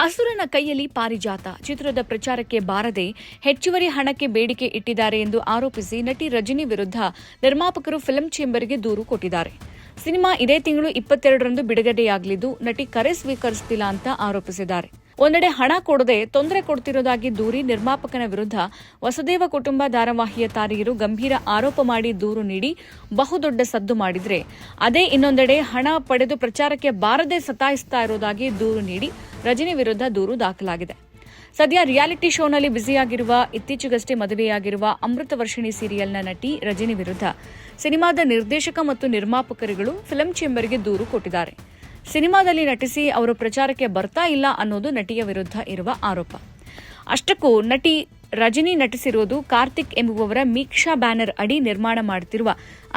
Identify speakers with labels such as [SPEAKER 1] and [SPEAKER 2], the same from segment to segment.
[SPEAKER 1] ಅಸುರನ ಕೈಯಲ್ಲಿ ಪಾರಿಜಾತ ಚಿತ್ರದ ಪ್ರಚಾರಕ್ಕೆ ಬಾರದೆ ಹೆಚ್ಚುವರಿ ಹಣಕ್ಕೆ ಬೇಡಿಕೆ ಇಟ್ಟಿದ್ದಾರೆ ಎಂದು ಆರೋಪಿಸಿ ನಟಿ ರಜನಿ ವಿರುದ್ಧ ನಿರ್ಮಾಪಕರು ಫಿಲ್ಮ್ ಚೇಂಬರ್ಗೆ ದೂರು ಕೊಟ್ಟಿದ್ದಾರೆ. ಸಿನಿಮಾ ಇದೇ ತಿಂಗಳು 22ರಂದು ಬಿಡುಗಡೆಯಾಗಲಿದ್ದು ನಟಿ ಕರೆ ಸ್ವೀಕರಿಸುತ್ತಿಲ್ಲ ಅಂತ ಆರೋಪಿಸಿದ್ದಾರೆ. ಒಂದೆಡೆ ಹಣ ಕೊಡದೆ ತೊಂದರೆ ಕೊಡುತ್ತಿರುವುದಾಗಿ ದೂರಿ ನಿರ್ಮಾಪಕನ ವಿರುದ್ಧ ವಸುದೇವ ಕುಟುಂಬ ಧಾರಾವಾಹಿಯ ತಾರೆಯರು ಗಂಭೀರ ಆರೋಪ ಮಾಡಿ ದೂರು ನೀಡಿ ಬಹುದೊಡ್ಡ ಸದ್ದು ಮಾಡಿದ್ರೆ, ಅದೇ ಇನ್ನೊಂದೆಡೆ ಹಣ ಪಡೆದು ಪ್ರಚಾರಕ್ಕೆ ಬಾರದೆ ಸತಾಯಿಸ್ತಾ ಇರುವುದಾಗಿ ದೂರು ನೀಡಿ ರಜನಿ ವಿರುದ್ಧ ದೂರು ದಾಖಲಾಗಿದೆ. ಸದ್ಯ ರಿಯಾಲಿಟಿ ಶೋನಲ್ಲಿ ಬ್ಯುಸಿಯಾಗಿರುವ ಇತ್ತೀಚೆಗಷ್ಟೇ ಮದುವೆಯಾಗಿರುವ ಅಮೃತವರ್ಷಿಣಿ ಸೀರಿಯಲ್ನ ನಟಿ ರಜನಿ ವಿರುದ್ಧ ಸಿನಿಮಾದ ನಿರ್ದೇಶಕ ಮತ್ತು ನಿರ್ಮಾಪಕರುಗಳು ಫಿಲ್ಮ್ ಚೇಂಬರ್ಗೆ ದೂರು ಕೊಟ್ಟಿದ್ದಾರೆ. ಸಿನಿಮಾದಲ್ಲಿ ನಟಿಸಿ ಅವರು ಪ್ರಚಾರಕ್ಕೆ ಬರ್ತಾ ಇಲ್ಲ ಅನ್ನೋದು ನಟಿಯ ವಿರುದ್ಧ ಇರುವ ಆರೋಪ. ಅಷ್ಟಕ್ಕೂ ನಟಿ ರಜನಿ ನಟಿಸಿರುವುದು ಕಾರ್ತಿಕ್ ಎಂಬುವವರ ಮೀಕ್ಷಾ ಬ್ಯಾನರ್ ಅಡಿ ನಿರ್ಮಾಣ ಮಾಡುತ್ತಿರುವ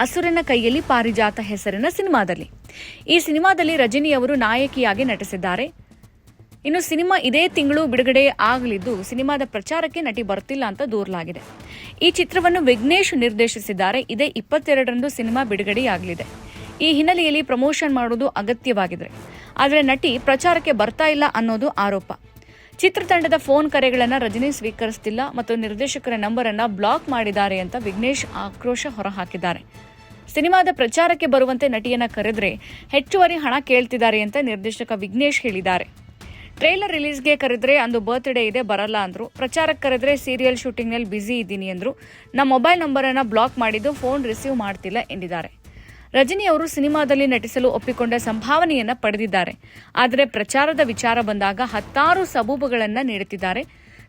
[SPEAKER 1] ಅಸುರನ ಕೈಯಲ್ಲಿ ಪಾರಿಜಾತ ಹೆಸರಿನ ಸಿನಿಮಾದಲ್ಲಿ. ಈ ಸಿನಿಮಾದಲ್ಲಿ ರಜನಿ ಅವರು ನಾಯಕಿಯಾಗಿ ನಟಿಸಿದ್ದಾರೆ. ಇನ್ನು ಸಿನಿಮಾ ಇದೇ ತಿಂಗಳು ಬಿಡುಗಡೆ ಆಗಲಿದ್ದು ಸಿನಿಮಾದ ಪ್ರಚಾರಕ್ಕೆ ನಟಿ ಬರ್ತಿಲ್ಲ ಅಂತ ದೂರಲಾಗಿದೆ. ಈ ಚಿತ್ರವನ್ನು ವಿಘ್ನೇಶ್ ನಿರ್ದೇಶಿಸಿದ್ದಾರೆ. ಇದೇ 22ರಂದು ಸಿನಿಮಾ ಬಿಡುಗಡೆಯಾಗಲಿದೆ. ಈ ಹಿನ್ನೆಲೆಯಲ್ಲಿ ಪ್ರಮೋಷನ್ ಮಾಡುವುದು ಅಗತ್ಯವಾಗಿದೆ. ಆದರೆ ನಟಿ ಪ್ರಚಾರಕ್ಕೆ ಬರ್ತಾ ಇಲ್ಲ ಅನ್ನೋದು ಆರೋಪ. ಚಿತ್ರತಂಡದ ಫೋನ್ ಕರೆಗಳನ್ನು ರಜನಿ ಸ್ವೀಕರಿಸುತ್ತಿಲ್ಲ ಮತ್ತು ನಿರ್ದೇಶಕರ ನಂಬರ್ ಅನ್ನು ಬ್ಲಾಕ್ ಮಾಡಿದ್ದಾರೆ ಅಂತ ವಿಘ್ನೇಶ್ ಆಕ್ರೋಶ ಹೊರಹಾಕಿದ್ದಾರೆ. ಸಿನಿಮಾದ ಪ್ರಚಾರಕ್ಕೆ ಬರುವಂತೆ ನಟಿಯನ್ನ ಕರೆದ್ರೆ ಹೆಚ್ಚುವರಿ ಹಣ ಕೇಳ್ತಿದ್ದಾರೆ ಅಂತ ನಿರ್ದೇಶಕ ವಿಘ್ನೇಶ್ ಹೇಳಿದ್ದಾರೆ. ಟ್ರೇಲರ್ ರಿಲೀಸ್ಗೆ ಕರೆದ್ರೆ ಅಂದು ಬರ್ತ್ಡೇ ಇದೆ ಬರಲ್ಲ ಅಂದ್ರು. ಪ್ರಚಾರಕ್ಕೆ ಕರೆದ್ರೆ ಸೀರಿಯಲ್ ಶೂಟಿಂಗ್ನಲ್ಲಿ ಬ್ಯುಸಿ ಇದ್ದೀನಿ ಅಂದ್ರು. ನಮ್ಮ ಮೊಬೈಲ್ ನಂಬರ್ ಅನ್ನು ಬ್ಲಾಕ್ ಮಾಡಿದ್ದು ಫೋನ್ ರಿಸೀವ್ ಮಾಡ್ತಿಲ್ಲ ಎಂದಿದ್ದಾರೆ. ರಜನಿ ಅವರು ಸಿನಿಮಾದಲ್ಲಿ ನಟಿಸಲು ಒಪ್ಪಿಕೊಂಡ ಸಂಭಾವನೆಯನ್ನ ಪಡೆದಿದ್ದಾರೆ. ಆದರೆ ಪ್ರಚಾರದ ವಿಚಾರ ಬಂದಾಗ 10 ಸಬೂಬುಗಳನ್ನು ನೀಡುತ್ತಿದ್ದಾರೆ.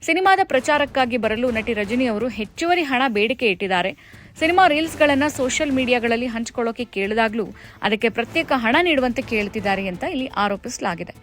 [SPEAKER 1] ಸಿನಿಮಾದ ಪ್ರಚಾರಕ್ಕಾಗಿ ಬರಲು ನಟಿ ರಜನಿ ಅವರು ಹೆಚ್ಚುವರಿ ಹಣ ಬೇಡಿಕೆ ಇಟ್ಟಿದ್ದಾರೆ. ಸಿನಿಮಾ ರೀಲ್ಸ್ಗಳನ್ನು ಸೋಷಿಯಲ್ ಮೀಡಿಯಾಗಳಲ್ಲಿ ಹಂಚಿಕೊಳ್ಳೋಕೆ ಕೇಳಿದಾಗಲೂ ಅದಕ್ಕೆ ಪ್ರತ್ಯೇಕ ಹಣ ನೀಡುವಂತೆ ಕೇಳುತ್ತಿದ್ದಾರೆ ಅಂತ ಇಲ್ಲಿ ಆರೋಪಿಸಲಾಗಿದೆ.